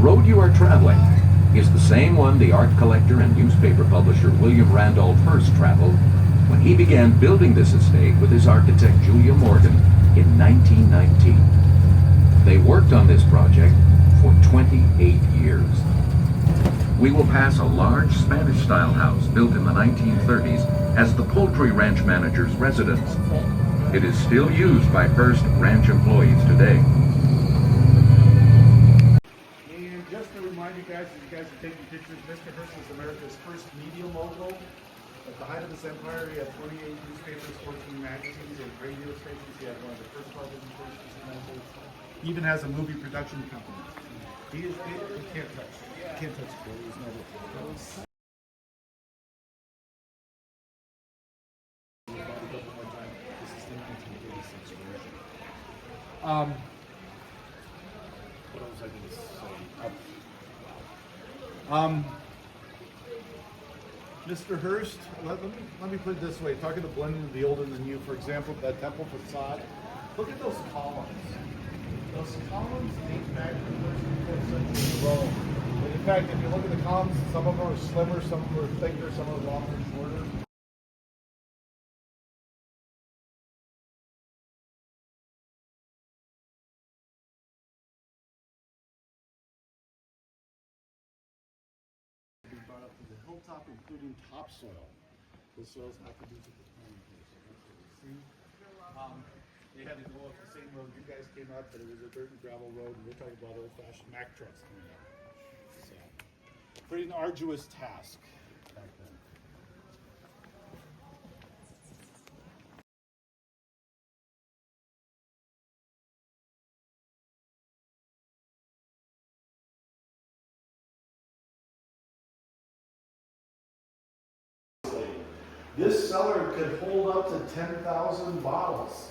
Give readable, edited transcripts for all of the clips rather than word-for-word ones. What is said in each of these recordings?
road you are traveling is the same one the art collector and newspaper publisher William Randolph Hearst traveled when he began building this estate with his architect Julia Morgan in 1919. They worked on this project for 28 years. We will pass a large Spanish-style house built in the 1930s as the poultry ranch manager's residence. It is still used by Hearst ranch employees today. And just to remind you guys, as you guys are taking pictures, Mr. Hearst was America's first media mogul. At the height of his empire, he had 28 newspapers, 14 magazines, and radio stations. He had one of the first television stations in the United States. He even has a movie production company. He can't touch. Can't touch the He's never. This is the 1936 version. What else I going to say? Mr. Hearst, let me put it this way. Talking the blending of the old and the new, for example, that temple facade. Look at those columns. Those columns date back to the first and fourth century Rome. And in fact, if you look at the columns, some of them are slimmer, some of them are thicker, some are longer and shorter. Brought up to the hilltop, including topsoil. The soils have to do with the planting. So that's what we see. They had to go up the same road you guys came up, but it was a dirt and gravel road, and we're talking about old-fashioned Mack trucks coming up. So, pretty an arduous task back then. This cellar could hold up to 10,000 bottles.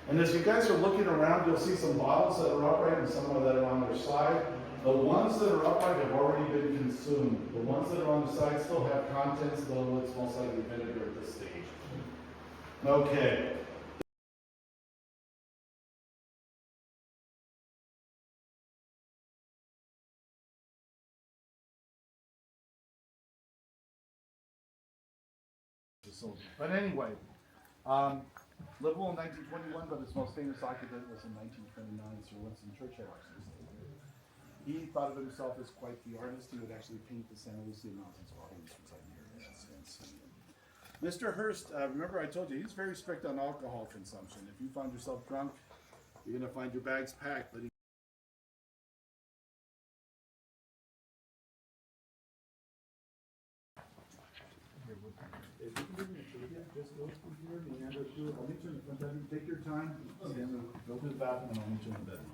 And as you guys are looking around, you'll see some bottles that are upright and some that are on their side. The ones that are upright have already been consumed. The ones that are on the side still have contents, though it's most likely vinegar at this stage. Okay. But anyway, livable in 1921, but his most famous occupant was in 1929, Sir Winston Churchill. He thought of himself as quite the artist. He would actually paint the Santa Lucia Mountains while he was residing here. Mr. Hearst, remember I told you, he's very strict on alcohol consumption. If you find yourself drunk, you're going to find your bags packed. But if you can give me a trivia, just go through here and hand it through. I'll meet you in the front bedroom. Take your time. Stand there, go to the bathroom, and I'll meet you in the bedroom.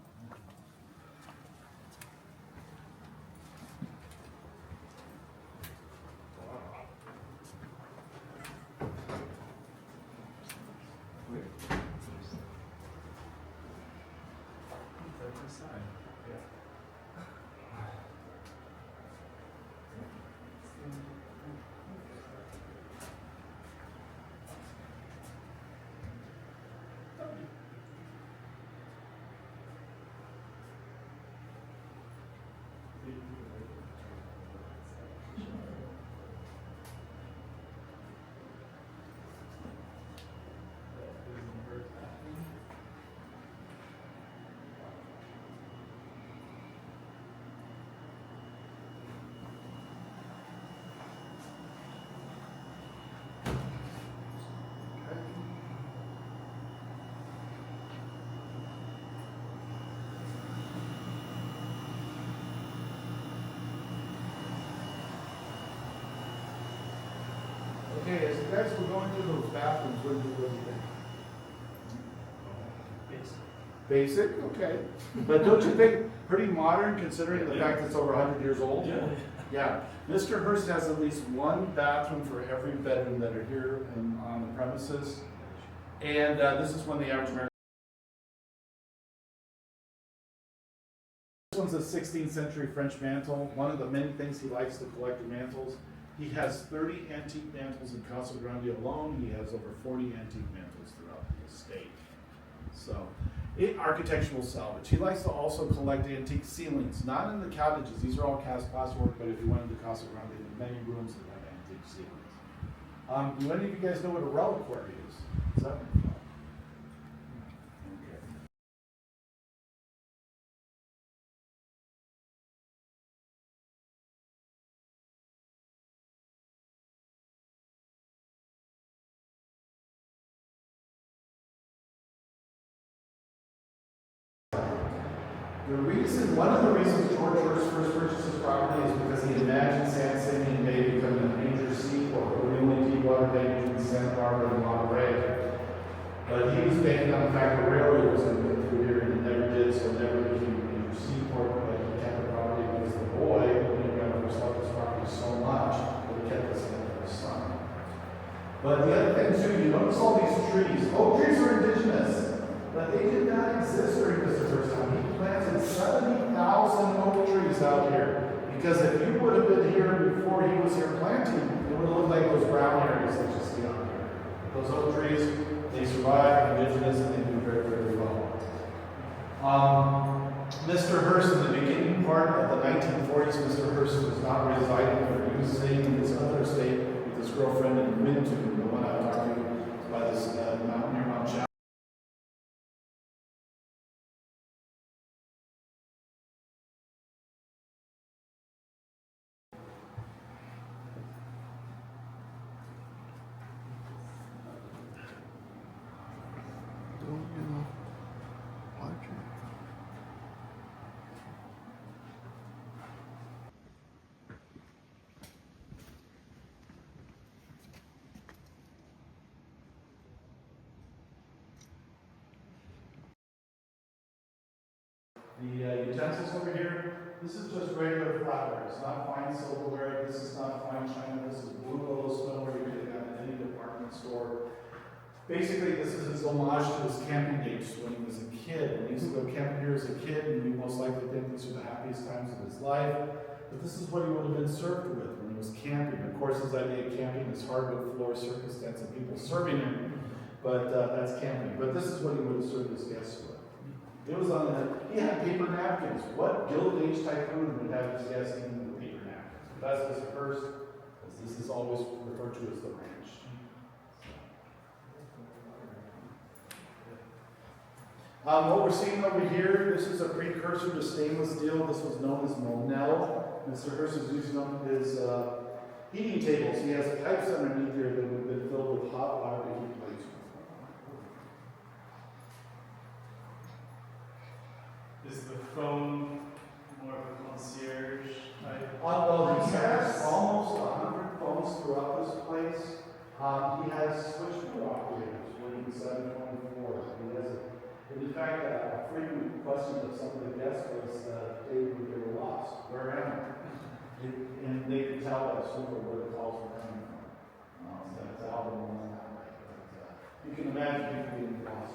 Okay, as you guys were going through those bathrooms, what do you think? Basic, okay. But don't you think pretty modern considering the fact it's over 100 years old? Yeah. Yeah. Mr. Hearst has at least one bathroom for every bedroom that are here on the premises. And this is when the average American. This one's a 16th century French mantle. One of the many things he likes to collect are mantles. He has 30 antique mantles in Casa Grande alone. He has over 40 antique mantles throughout the estate. So, architectural salvage. He likes to also collect antique ceilings, not in the cottages. These are all cast plasterwork, but if you went into Casa Grande, there are many rooms that have antique ceilings. Do any of you guys know what a reliquary is? Is that okay. One of the reasons George Hearst first purchased his property is because he imagined San Simeon Bay becoming a major seaport, the only deepwater bay between Santa Barbara and Monterey. But he was banking on the fact the railroad was going to get through here, and it never did, so it never became a major seaport. But he kept the property because the boy, William Randolph, loved his property so much that he kept this in for his son. But the other thing too, you notice all these trees. Oak trees are indigenous, but they did not exist during Mr. Hearst's time. He planted 70,000 oak trees out here. Because if you would have been here before he was here planting, it would have looked like those brown areas that you see out here. Those oak trees, they survive, indigenous, and they do very, very well. Mr. Hearst, in the beginning part of the 1940s, Mr. Hearst was not residing there. He was staying in this other state with his girlfriend in Minton, the one I talked to by this mountain near Mount Chapel. The utensils over here, this is just regular flatware. It's not fine silverware. This is not fine china. This is blue willow stoneware you could have gotten in any department store. Basically, this is his homage to his camping days when he was a kid. When he used to go camping here as a kid, and you most likely think these are the happiest times of his life. But this is what he would have been served with when he was camping. Of course, his idea of camping is hardwood floor circus tents and people serving him, but that's camping. But this is what he would have served his guests with. It was on the, he had paper napkins. What Gilded Age tycoon would have his guests eating with paper napkins? But that's Mr. Hearst, as this is always referred to as the ranch. What we're seeing over here, this is a precursor to stainless steel. This was known as Monel. Mr. Hearst is using them his heating tables. He has pipes underneath here that have been filled with hot water to heat plates. Is the phone more of a concierge type? Well, he has almost 100 phones throughout this place. He has switchboard operators working 724. He has in fact, a frequent question of some of the guests was they were lost. Where am I? And they could tell by the silver where the calls were coming from. So that's how they went that way. But you can imagine people being lost.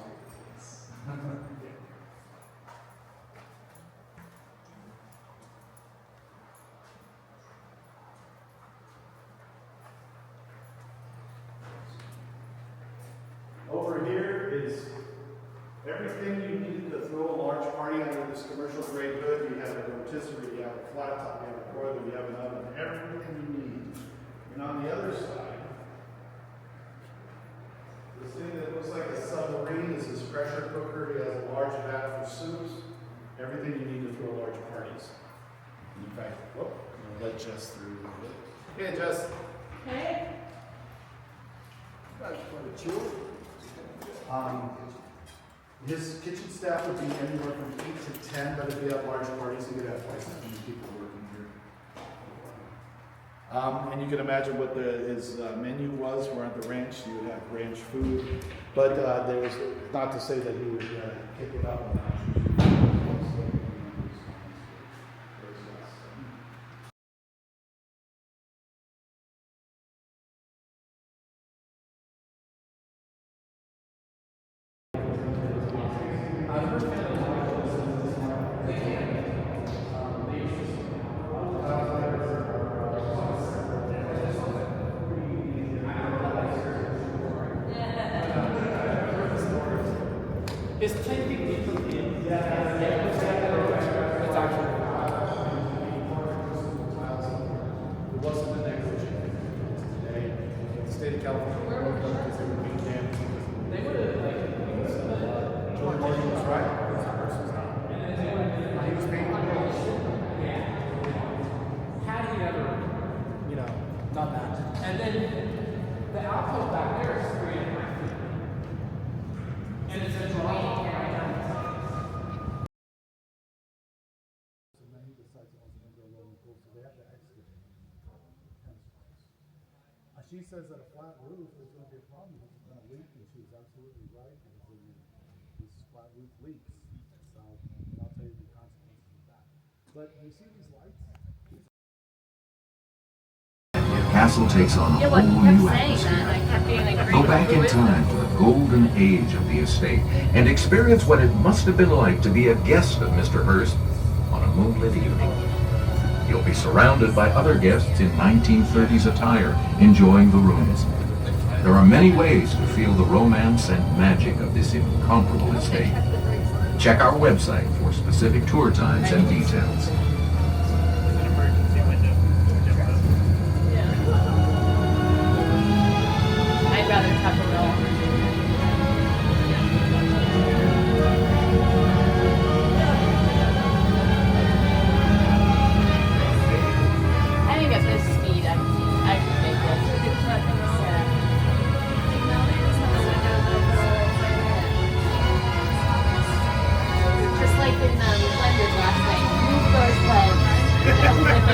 Over here is everything you need to throw a large party under this commercial grade hood. You have a rotisserie, you have a flat top, you have a broiler, you have an oven, everything you need. And on the other side, this thing that looks like a submarine is his pressure cooker. He has a large vat for soups. Everything you need to throw large parties. And in fact, I'm going to let Jess through a little bit. Hey, Jess. Hey. That's quite a chill. His kitchen staff would be anywhere from 8 to 10, but if you have large parties, you could have twice as many people working here. And you can imagine what his menu was. We're on the ranch, you would have ranch food, but there was not to say that he would kick it up. Is typing different the alcove back there is 3.5 feet. And it's a drawing right now. And then he decides he wants to go a little cool, so they have to excavate. She says that a flat roof is going to be a problem because it's going to leak, and she's absolutely right because this flat roof leaks. So, and I'll tell you the consequences of that. But you see these lights? The castle takes on a Yeah, whole well, he new kept saying that. I atmosphere. kept being like, Go back in time to the golden age of the estate and experience what it must have been like to be a guest of Mr. Hearst on a moonlit evening. You'll be surrounded by other guests in 1930s attire, enjoying the rooms. There are many ways to feel the romance and magic of this incomparable estate. Check our website for specific tour times and details. I'd rather tuck a roll. I think at this speed, I could make it. Just like in Splendid last night. Move those legs.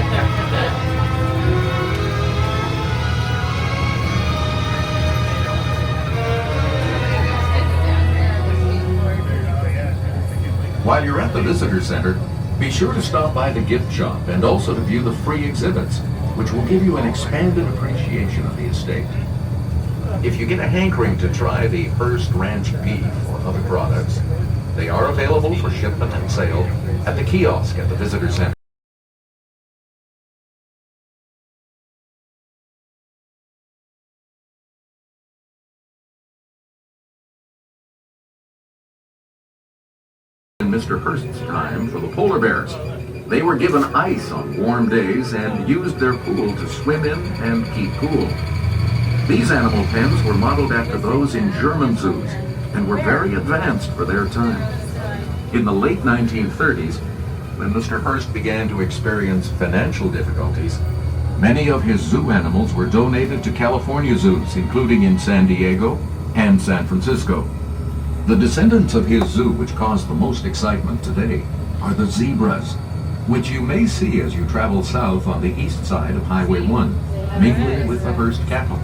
While you're at the visitor center, be sure to stop by the gift shop and also to view the free exhibits, which will give you an expanded appreciation of the estate. If you get a hankering to try the Hearst Ranch beef or other products, they are available for shipment and sale at the kiosk at the visitor center. In Mr. Hearst's time for the polar bears. They were given ice on warm days and used their pool to swim in and keep cool. These animal pens were modeled after those in German zoos and were very advanced for their time. In the late 1930s, when Mr. Hearst began to experience financial difficulties, many of his zoo animals were donated to California zoos, including in San Diego and San Francisco. The descendants of his zoo which cause the most excitement today are the zebras, which you may see as you travel south on the east side of Highway 1, mingling with the Hearst cattle.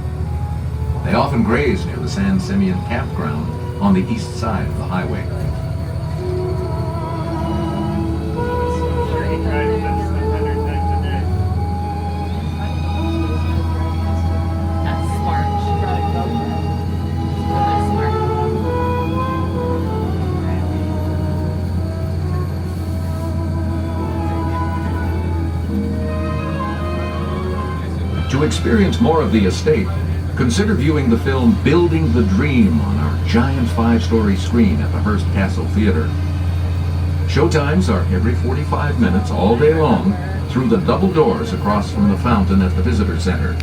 They often graze near the San Simeon campground on the east side of the highway. That's smart. She brought a GoPro. Really smart. To experience more of the estate, consider viewing the film Building the Dream on our giant 5-story screen at the Hearst Castle Theater. Showtimes are every 45 minutes all day long through the double doors across from the fountain at the visitor center.